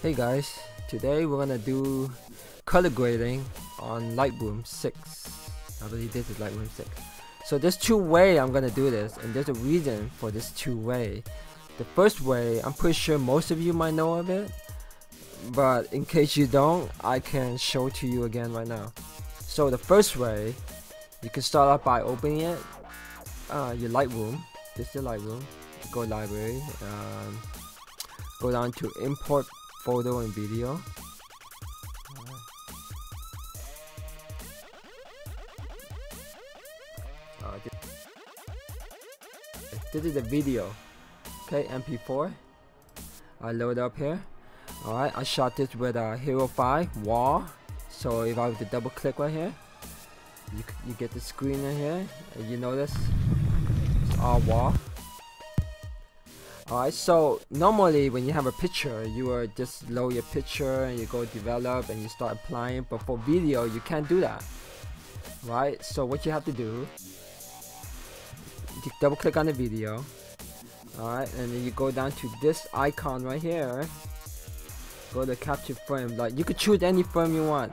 Hey guys, today we're gonna do color grading on Lightroom 6. I believe this is Lightroom 6. So there's two ways I'm gonna do this, and there's a reason for this two way. The first way, I'm pretty sure most of you might know of it, but in case you don't, I can show it to you again right now. So the first way, you can start off by opening it, your Lightroom. This is your Lightroom. Go library, go down to import photo and video. This is the video. Okay, MP4. I load up here. Alright, I shot this with a Hero 5 wall. So if I were to double click right here, you get the screen in here, and you notice it's all wall. Alright, so normally when you have a picture, you will just load your picture and you go develop and you start applying, but for video you can't do that. Right, so what you have to do, you double click on the video. Alright, and then you go down to this icon right here, go to capture frame. Like, you could choose any frame you want,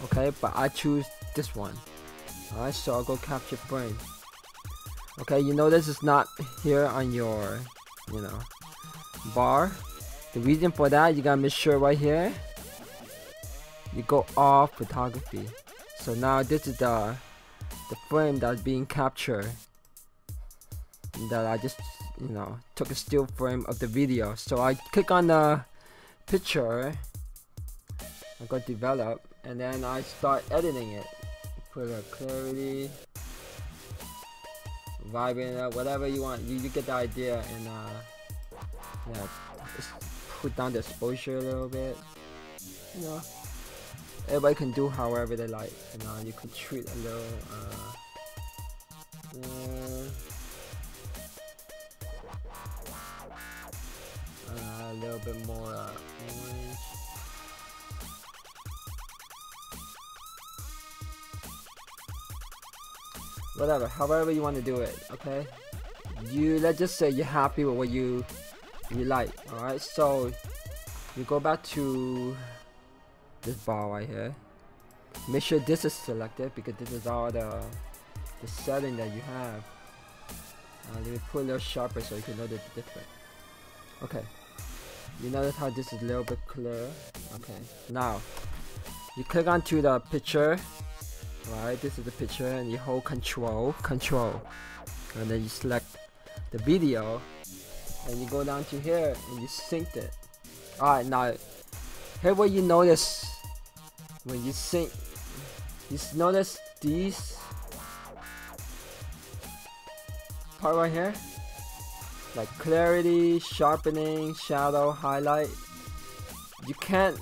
okay, but I choose this one. Alright, so I'll go capture frame. Okay, you notice it's not here on your bar. The reason for that, you gotta make sure right here you go off photography. So now this is the frame that's being captured, that I just took a still frame of the video. So I click on the picture, I go develop, and then I start editing it. Put a clarity, vibrance, whatever you want. You get the idea, and yeah, just put down the exposure a little bit. Everybody can do however they like. You could treat a little a little bit more orange. Whatever, however you want to do it. Okay, let's just say you're happy with what you like. Alright, so you go back to this bar right here. Make sure this is selected, because this is all the setting that you have. Let me put a little sharper so you can know the difference. Okay, you notice how this is a little bit clear. Okay, now you click onto the picture. Right, this is the picture, and you hold control, and then you select the video, and you go down to here and you sync it. Alright, now here what you notice when you sync, you notice these part right here, like clarity, sharpening, shadow, highlight. You can't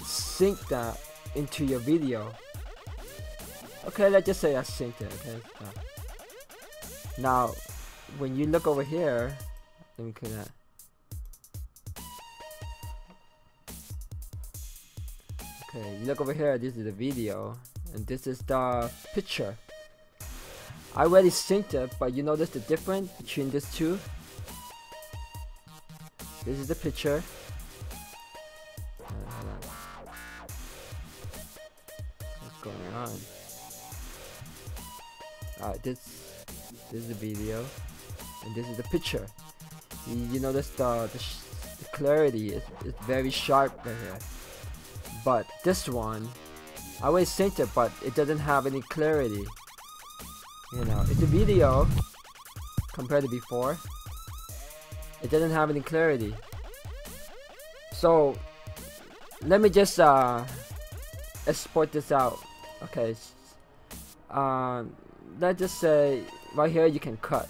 sync that into your video. Okay, let's just say I synced it. Okay, now when you look over here, let me clean that. Okay, you look over here, this is the video, and this is the picture. I already synced it, but you notice the difference between these two? This is the picture. What's going on? This is the video, and this is the picture. You notice the clarity is very sharp right here. But this one, I always synced it, but it doesn't have any clarity. It's a video compared to before. It doesn't have any clarity. So let me just export this out. Okay. Let's just say right here you can cut.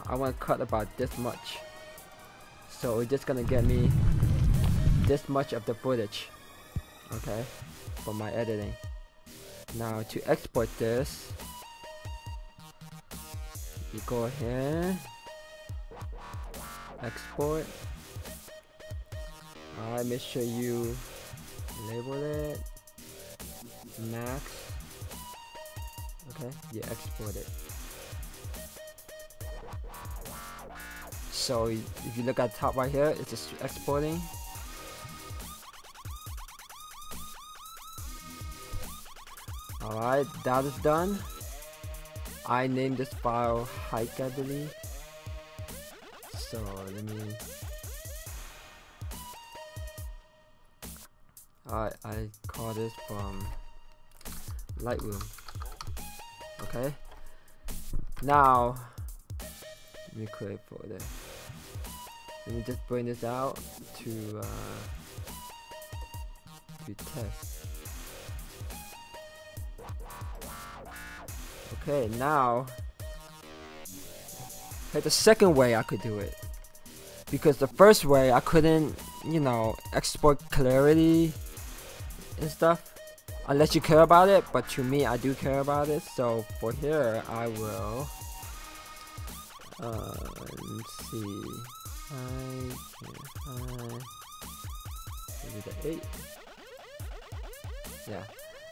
I want to cut about this much. So it's just gonna get me this much of the footage. Okay, for my editing. Now to export this, you go ahead, export. Alright, make sure you label it max. Okay, you export it. So if you look at the top right here, it's just exporting. Alright, that is done. I named this file hike, I believe. So let me. Alright, I call this from Lightroom. Okay. Now let me create a folder. Let me just bring this out to test. Okay, now here's the second way I could do it, because the first way I couldn't, you know, export clarity and stuff unless you care about it, but to me I do care about it. So for here I will let's see, maybe the 8. Yeah,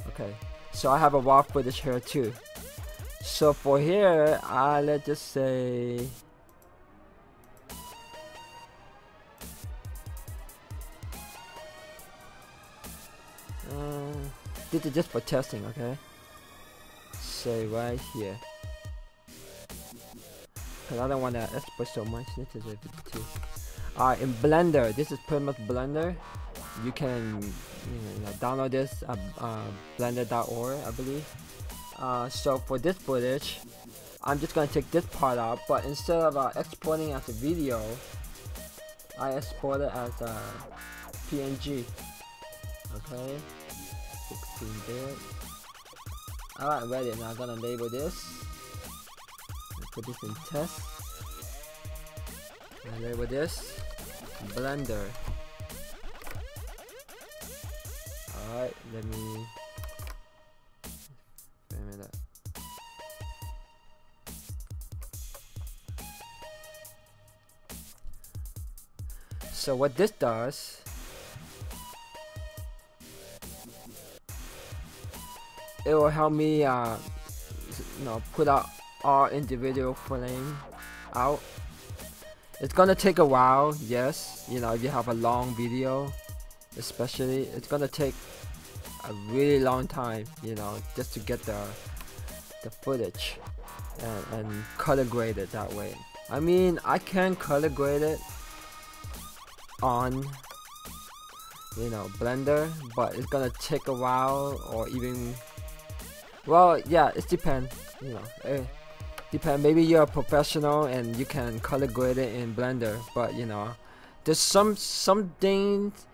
okay, so I have a raw footage here too. So for here, let's just say this is just for testing, okay? Say right here, because I don't want to export so much. This is a 52. In Blender, this is pretty much Blender. You can, you know, download this blender.org, I believe. So for this footage, I'm just gonna take this part out, but instead of exporting as a video, I export it as a PNG. Okay, 16-bit. Alright, ready. Now I'm gonna label this. Put this in test. And label this Blender. Alright, let me frame it up. So what this does, it will help me you know, put out all individual frame out. It's gonna take a while, yes, you know, if you have a long video especially, it's gonna take a really long time, you know, just to get the footage and color grade it that way. I mean, I can color grade it on, you know, Blender, but it's gonna take a while, or even, well, yeah, it depends, you know, depend. Maybe you're a professional and you can color grade it in Blender, but you know, there's some things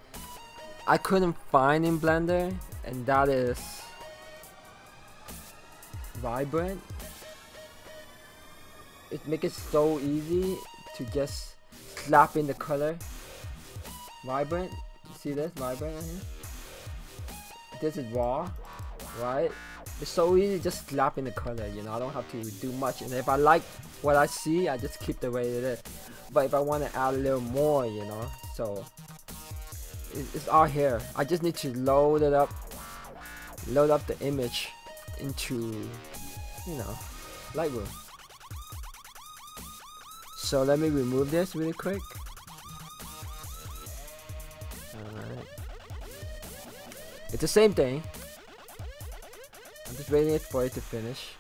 I couldn't find in Blender, and that is Vibrance. It makes it so easy to just slap in the color. Vibrant, you see this Vibrant right here? This is raw, right? It's so easy, just slap in the color, you know, I don't have to do much. And if I like what I see, I just keep the way it is. But if I want to add a little more, you know, so it's all here. I just need to load up the image into, you know, Lightroom. So let me remove this really quick. Alright, it's the same thing. I'm just waiting for it to finish.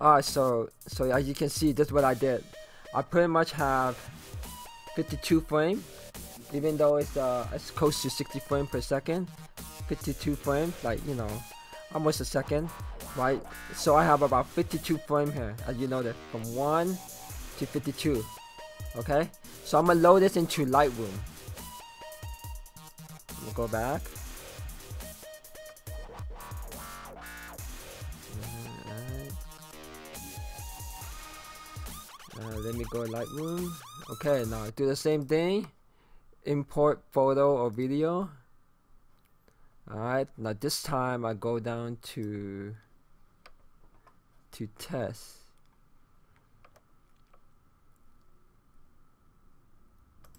Alright, so as you can see, this is what I did. I pretty much have 52 frames, even though it's close to 60 frames per second. 52 frames, like, you know, almost a second, right? So I have about 52 frames here, as you know, that from 1 to 52. Okay, so I'm gonna load this into Lightroom. We'll go back. Let me go Lightroom. Okay, now do the same thing. Import photo or video. Alright, now this time I go down to test.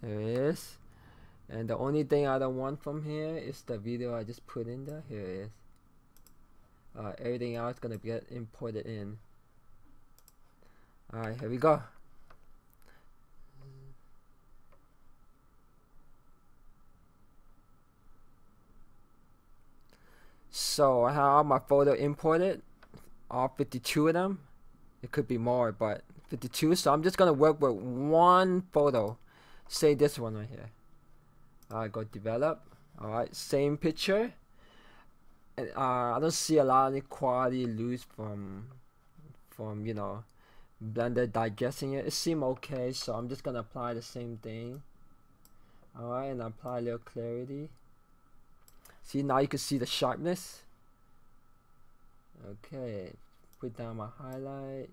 There it is. And the only thing I don't want from here is the video I just put in there. Here it is. Everything else is gonna get imported in. Alright, here we go. So I have all my photo imported, all 52 of them. It could be more, but 52. So I'm just gonna work with one photo. Say this one right here. Alright, go develop. Alright, same picture. And I don't see a lot of quality loose from you know, Blender digesting it. It seemed okay, so I'm just gonna apply the same thing. Alright, and apply a little clarity. See, now you can see the sharpness. Okay, put down my highlight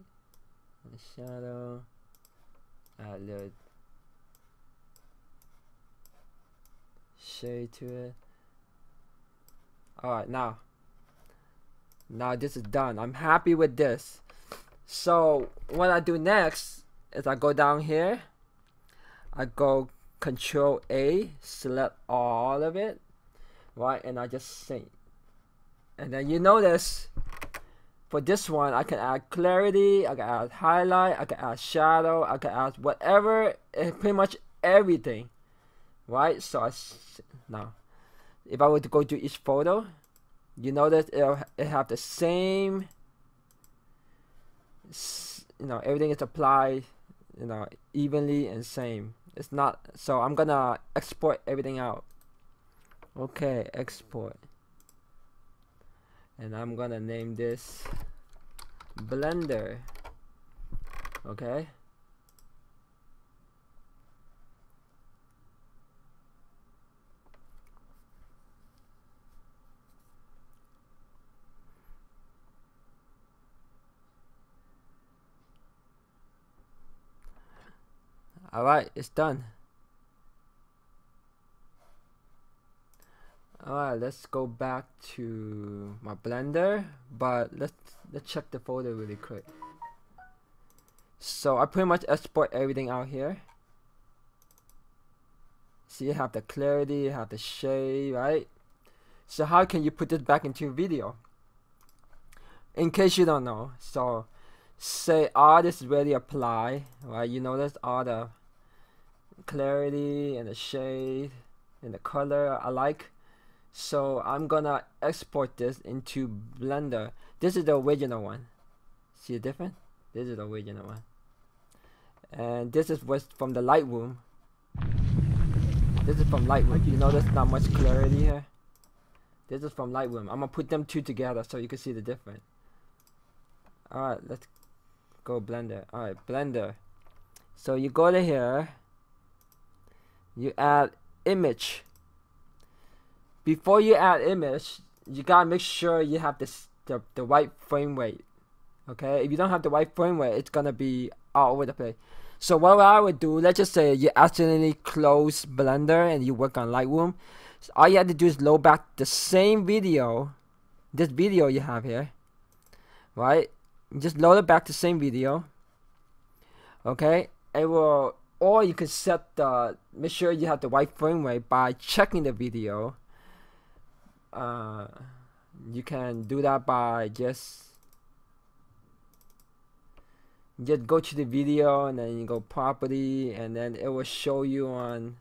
and shadow. Add a little shade to it. Alright, now this is done. I'm happy with this. So what I do next is I go down here, I go Control A, select all of it, right, and I just sync. And then you notice for this one I can add clarity, I can add highlight, I can add shadow, I can add whatever, pretty much everything, right? So now if I were to go to each photo, you notice it have the same, you know, everything is applied, you know, evenly and same. It's not, so I'm gonna export everything out. Okay, export, and I'm gonna name this Blender. Okay, alright, it's done. Alright, let's go back to my Blender, but let's check the folder really quick. So I pretty much export everything out here. See, you have the clarity, you have the shade, right? So how can you put this back into video? In case you don't know, so say all this is already applied, right? You notice all the clarity and the shade and the color I like. So I'm gonna export this into Blender. This is the original one. See the difference? This is the original one. And this is what's from the Lightroom. This is from Lightroom. You notice not much clarity here? This is from Lightroom. I'm gonna put them two together so you can see the difference. Alright, let's go Blender. Alright, Blender. So you go to here, you add image. Before you add image, you gotta make sure you have the right frame rate. Okay, if you don't have the right frame rate, it's gonna be all over the place. So what I would do, let's just say you accidentally close Blender and you work on Lightroom. So all you have to do is load back the same video, this video you have here, right? Just load it back the same video. Okay, it will, or you can set the, make sure you have the right frame rate by checking the video. You can do that by just go to the video and then you go property, and then it will show you on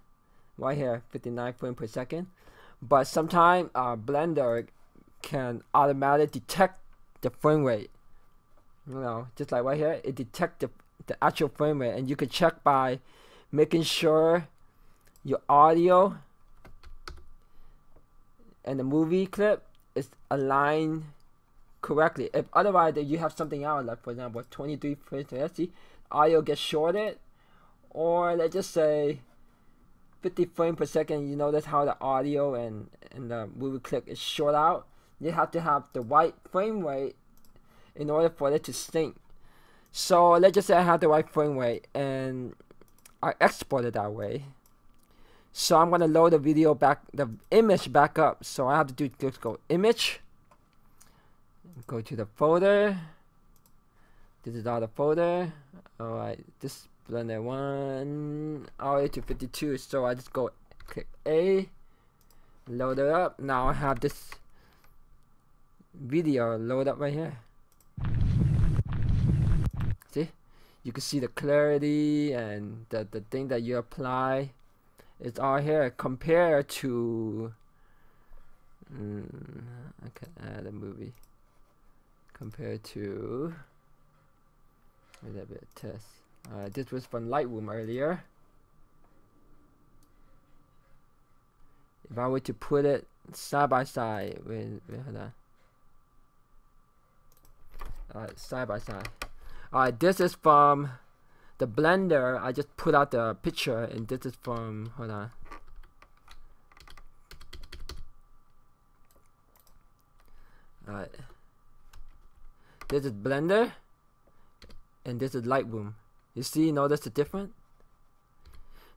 right here 59 frames per second. But sometimes Blender can automatically detect the frame rate, you know, just like right here it detects the actual frame rate, and you can check by making sure your audio and the movie clip is aligned correctly. If otherwise you have something out, like for example 23 frames per second, audio gets shorted, or let's just say 50 frames per second, you notice how the audio and the movie clip is short out. You have to have the right frame rate in order for it to sync. So let's just say I have the right frame rate and I export it that way. So I'm gonna load the video back, the image back up. So I have to do, just go image, go to the folder. This is all the folder. Alright, this Blender 1 all the way to 52. So I just go click A, load it up. Now I have this video load up right here. See, you can see the clarity and the thing that you apply. It's all here compared to I can add a movie compared to a little bit of test. This was from Lightroom earlier. If I were to put it side by side with hold on. Alright, side by side. Alright, this is from the Blender. I just put out the picture, and this is from, hold on. Alright. This is Blender, and this is Lightroom. You see, notice the difference?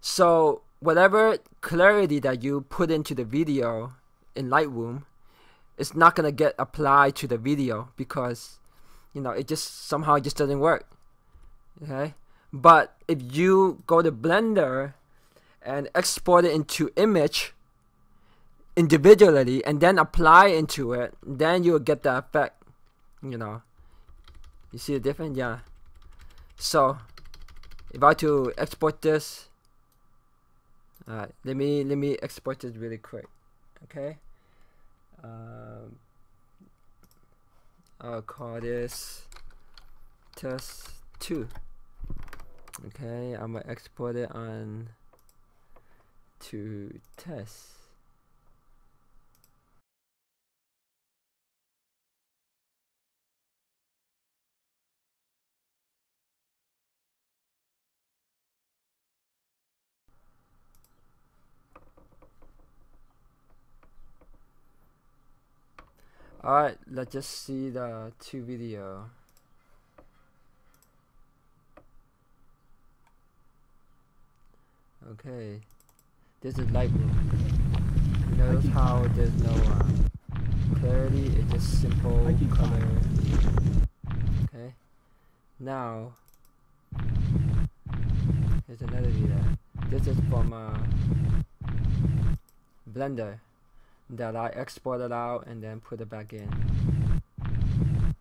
So, whatever clarity that you put into the video in Lightroom, it's not gonna get applied to the video because, you know, it just somehow just doesn't work. Okay, but if you go to Blender and export it into image individually and then apply into it, then you'll get the effect. You know, you see the difference? Yeah. So if I were to export this, let me export this really quick. Okay. I'll call this test 2. Okay, I'm gonna export it on to test. Alright, let's just see the 2 video. Okay, this is Lightroom. Notice how there's no clarity, it's just simple color. Okay, now here's another video. This is from Blender that I exported out and then put it back in.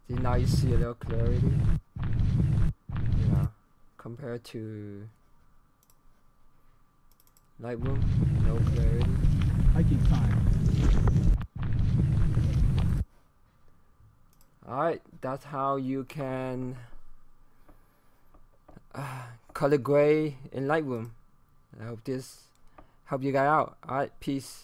See, now you see a little clarity, you know, compared to Lightroom, no clarity. I keep time. Alright, that's how you can color gray in Lightroom. I hope this helped you guys out. Alright, peace.